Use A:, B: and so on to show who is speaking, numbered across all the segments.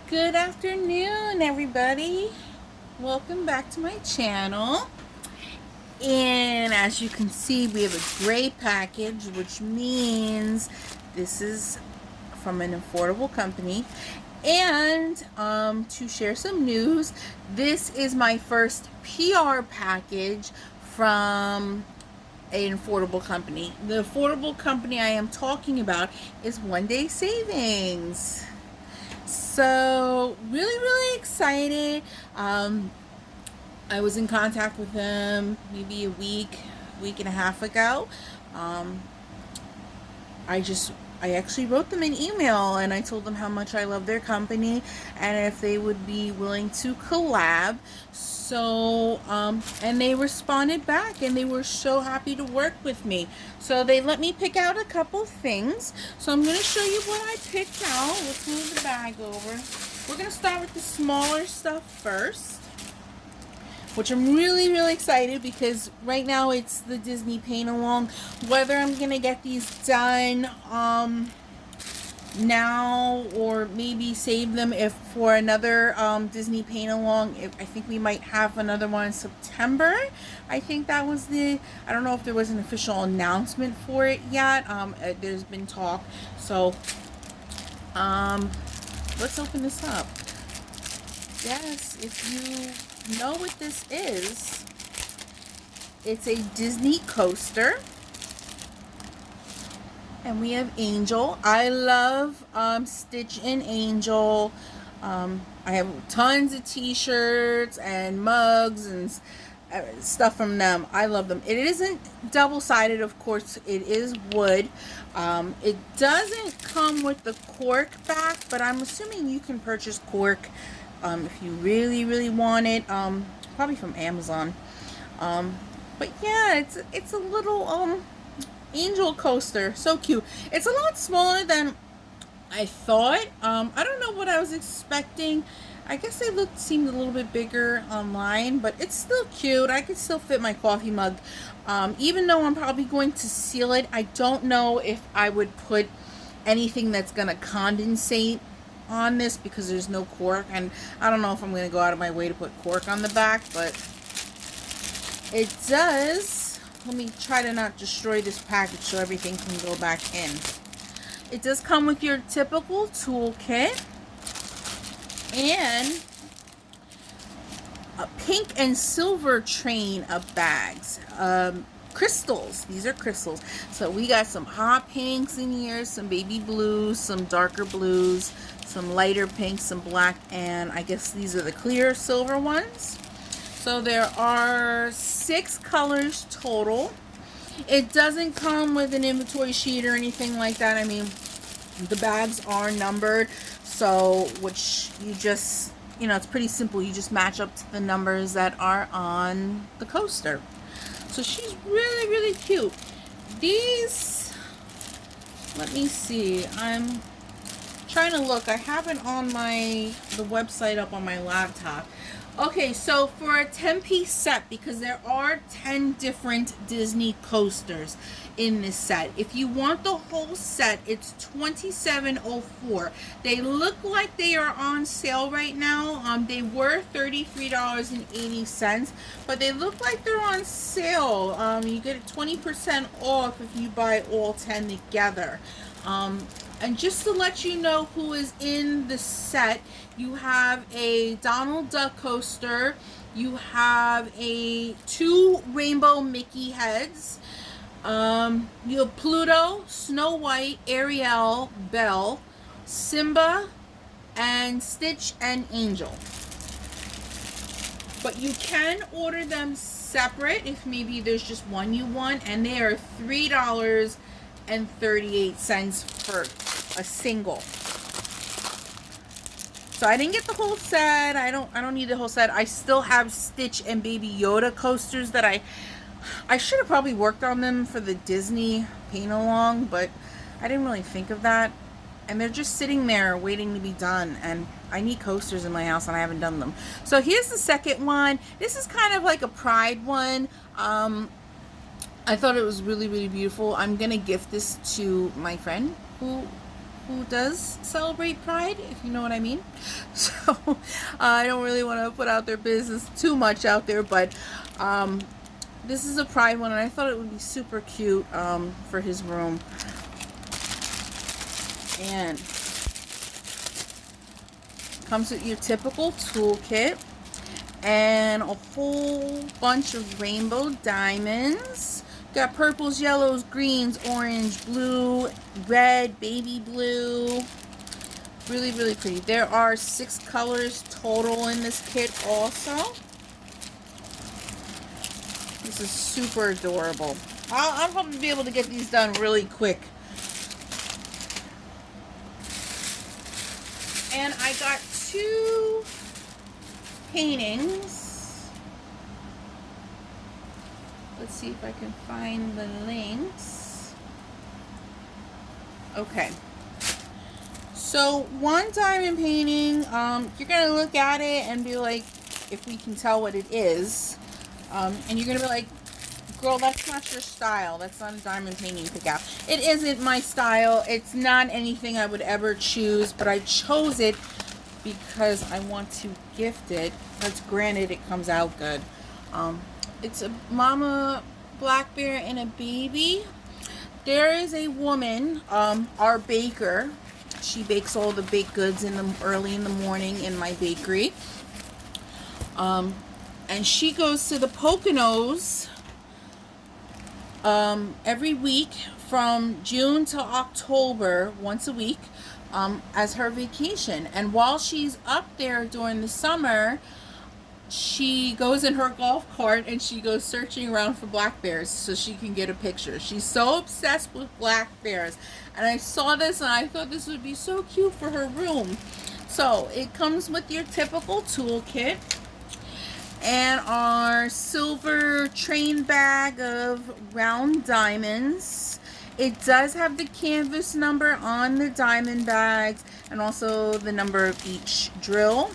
A: Good afternoon, everybody. Welcome back to my channel. And as you can see, we have a gray package, which means this is from an affordable company. And to share some news, this is my first PR package from an affordable company. The affordable company I am talking about is One Day Savings. So really excited. I was in contact with them maybe a week and a half ago. I actually wrote them an email and I told them how much I love their company and if they would be willing to collab. So, and they responded back and they were so happy to work with me. So they let me pick out a couple things. So I'm going to show you what I picked out. Let's move the bag over. We're going to start with the smaller stuff first, which I'm really excited because right now it's the Disney paint along. Whether I'm gonna get these done now or maybe save them if for another Disney paint along. I think we might have another one in September. I think that was I don't know if there was an official announcement for it yet. There's been talk. So let's open this up. Yes, if you know what this is, it's a Disney coaster. And we have Angel. I love Stitch and Angel. I have tons of t-shirts and mugs and stuff from them. I love them. It isn't double-sided, of course. It is wood. It doesn't come with the cork back, but I'm assuming you can purchase cork if you really want it. Probably from Amazon. But yeah, it's a little Angel coaster. So cute. It's a lot smaller than I thought. I don't know what I was expecting. I guess they seemed a little bit bigger online, but it's still cute. I could still fit my coffee mug. Even though I'm probably going to seal it, I don't know if I would put anything that's going to condensate on this because there's no cork, and I don't know if I'm going to go out of my way to put cork on the back, but it does. Let me try to not destroy this package so everything can go back in. It does come with your typical toolkit and a pink and silver train of bags. Crystals. These are crystals. So we got some hot pinks in here, some baby blues, some darker blues, some lighter pinks, some black, and I guess these are the clear silver ones. So there are 6 colors total. It doesn't come with an inventory sheet or anything like that. I mean, the bags are numbered, so which you just, it's pretty simple. You just match up to the numbers that are on the coaster. So she's really cute. These, let me see. I'm trying to look. I have it on the website up on my laptop. Okay, so for a 10-piece set, because there are 10 different Disney coasters in this set. If you want the whole set, it's $27.04. They look like they are on sale right now. They were $33.80, but they look like they're on sale. You get 20% off if you buy all 10 together. And just to let you know who is in the set, you have a Donald Duck coaster, you have 2 rainbow Mickey heads, you have Pluto, Snow White, Ariel, Belle, Simba, and Stitch and Angel. But you can order them separate if maybe there's just one you want, and they are $3.38 for a single. So I didn't get the whole set. I don't need the whole set. I still have Stitch and Baby Yoda coasters that I should have probably worked on them for the Disney paint along, but I didn't really think of that. And they're just sitting there waiting to be done, and I need coasters in my house and I haven't done them. So here's the second one. This is kind of like a Pride one. I thought it was really beautiful. I'm gonna gift this to my friend who who does celebrate Pride, if you know what I mean. So I don't really want to put out their business too much out there, but this is a Pride one, and I thought it would be super cute for his room. And comes with your typical toolkit and a whole bunch of rainbow diamonds. Got purples, yellows, greens, orange, blue, red, baby blue. Really, really pretty. There are 6 colors total in this kit also. This is super adorable. I'm hoping to be able to get these done really quick. And I got 2 paintings. Let's see if I can find the links. Okay. So one diamond painting, you're going to look at it and be like, if we can tell what it is. And you're going to be like, girl, that's not your style. That's not a diamond painting you pick out. It isn't my style. It's not anything I would ever choose, but I chose it because I want to gift it. That's granted, it comes out good. It's a mama black bear and a baby. There is a woman, our baker. She bakes all the baked goods early in the morning in my bakery. And she goes to the Poconos every week from June to October, once a week, as her vacation. And while she's up there during the summer, she goes in her golf cart and she goes searching around for black bears so she can get a picture. She's so obsessed with black bears. And I saw this and I thought this would be so cute for her room. So it comes with your typical toolkit and our silver train bag of round diamonds. It does have the canvas number on the diamond bags and also the number of each drill.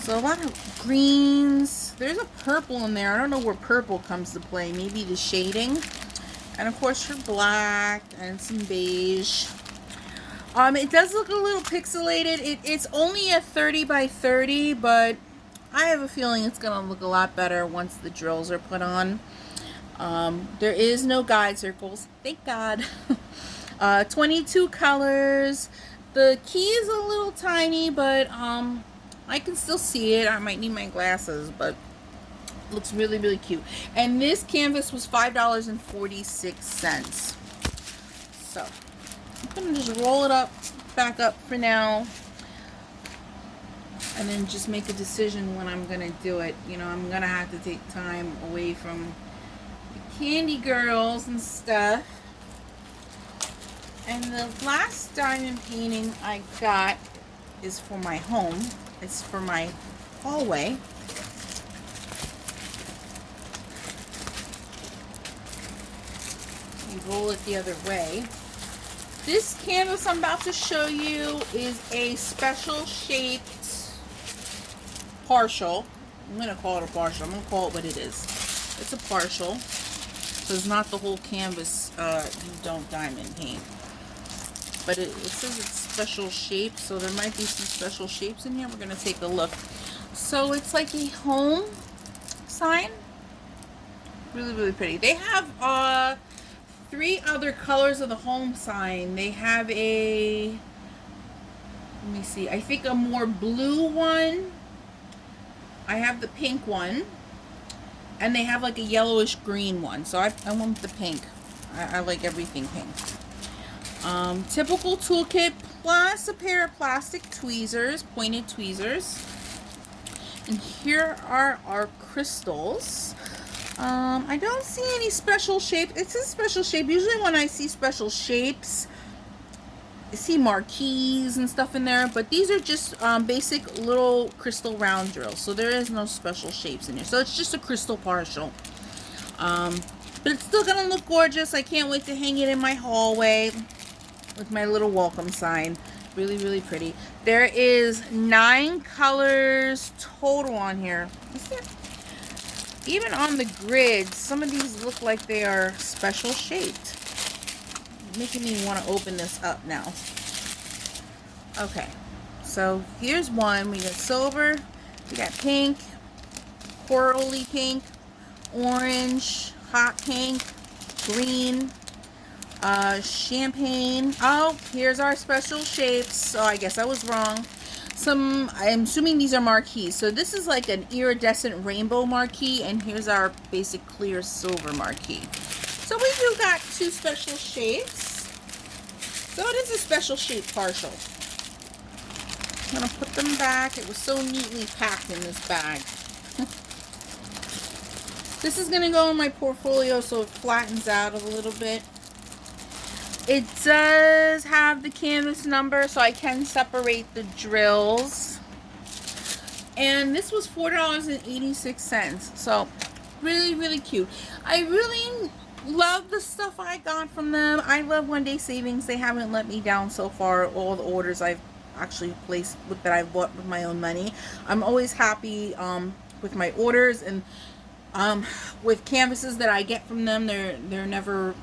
A: So a lot of greens. There's a purple in there. I don't know where purple comes to play. Maybe the shading. And of course your black and some beige. It does look a little pixelated. It's only a 30 by 30, but I have a feeling it's going to look a lot better once the drills are put on. There is no guide circles. Thank God. 22 colors. The key is a little tiny, but I can still see it. I might need my glasses, but it looks really, really cute. And this canvas was $5.46. So I'm going to just roll it back up for now. And then just make a decision when I'm going to do it. You know, I'm going to have to take time away from the candy girls and stuff. And the last diamond painting I got is for my home. It's for my hallway. You roll it the other way. This canvas I'm about to show you is a special shaped partial. I'm going to call it a partial. I'm going to call it what it is. It's a partial. So it's not the whole canvas you don't diamond paint. But it says it's special shapes, so there might be some special shapes in here. We're going to take a look. So it's like a home sign. Really, really pretty. They have 3 other colors of the home sign. They have a, let me see, I think a more blue one. I have the pink one. And they have like a yellowish green one. So I want the pink. I like everything pink. Typical toolkit plus a pair of plastic tweezers, pointed tweezers. And here are our crystals. I don't see any special shape. It's a special shape. Usually when I see special shapes, I see marquees and stuff in there. But these are just basic little crystal round drills. So there is no special shapes in here. So it's just a crystal partial. But it's still going to look gorgeous. I can't wait to hang it in my hallway with my little welcome sign. Really, really pretty. There is 9 colors total on here. Is there? Even on the grid, some of these look like they are special shaped. making me want to open this up now. Okay, so here's one. We got silver, we got pink, corally pink, orange, hot pink, green, champagne. Oh, here's our special shapes. So I guess I was wrong. I'm assuming these are marquees. So this is like an iridescent rainbow marquee, and here's our basic clear silver marquee. So we do got two special shapes. So it is a special shape partial. I'm gonna put them back. It was so neatly packed in this bag. This is gonna go in my portfolio so it flattens out a little bit. It does have the canvas number, so I can separate the drills. And this was $4.86. So really, really cute. I really love the stuff I got from them. I love One Day Savings. They haven't let me down so far. All the orders I've actually placed with that I've bought with my own money. I'm always happy with my orders, and with canvases that I get from them. They're never,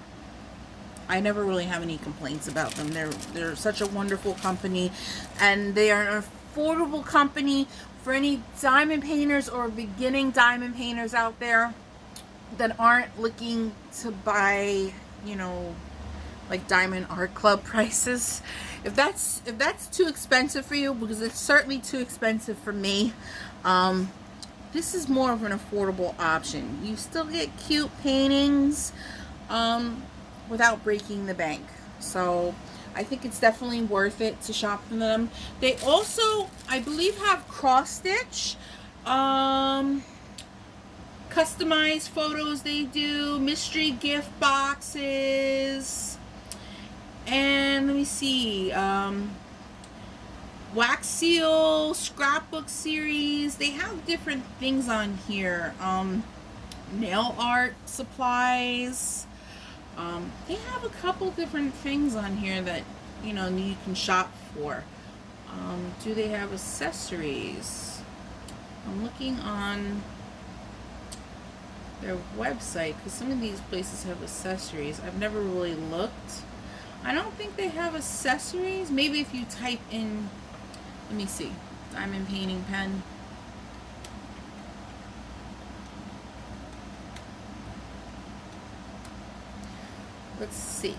A: I never really have any complaints about them. They're such a wonderful company, and they are an affordable company for any diamond painters or beginning diamond painters out there that aren't looking to buy, you know, like Diamond Art Club prices. If that's too expensive for you, because it's certainly too expensive for me, this is more of an affordable option. You still get cute paintings without breaking the bank. So I think it's definitely worth it to shop from them. They also, I believe, have cross stitch, customized photos they do, mystery gift boxes, and let me see, wax seal, scrapbook series. They have different things on here. Nail art supplies. They have a couple different things on here that, you know, you can shop for. Do they have accessories? I'm looking on their website because some of these places have accessories. I've never really looked. I don't think they have accessories. Maybe if you type in, let me see, diamond painting pen. Let's see.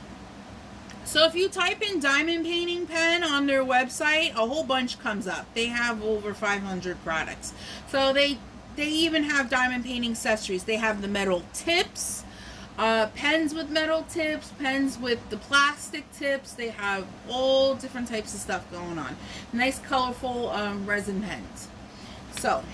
A: So if you type in diamond painting pen on their website, a whole bunch comes up. They have over 500 products. So they even have diamond painting accessories. They have the metal tips, pens with metal tips, pens with the plastic tips. They have all different types of stuff going on. Nice colorful resin pens. So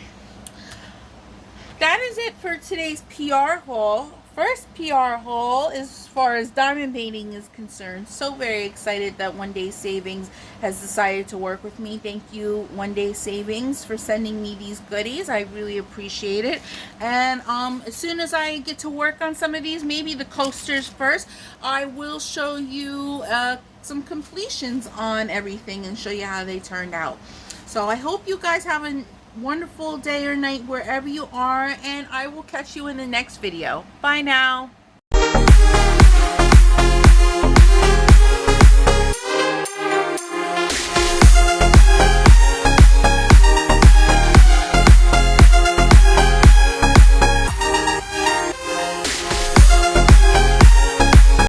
A: that is it for today's PR haul. First PR haul as far as diamond painting is concerned. So very excited that One Day Savings has decided to work with me. Thank you, One Day Savings, for sending me these goodies. I really appreciate it. And as soon as I get to work on some of these, maybe the coasters first, I will show you some completions on everything and show you how they turned out. So I hope you guys have a wonderful day or night wherever you are, and I will catch you in the next video. Bye now.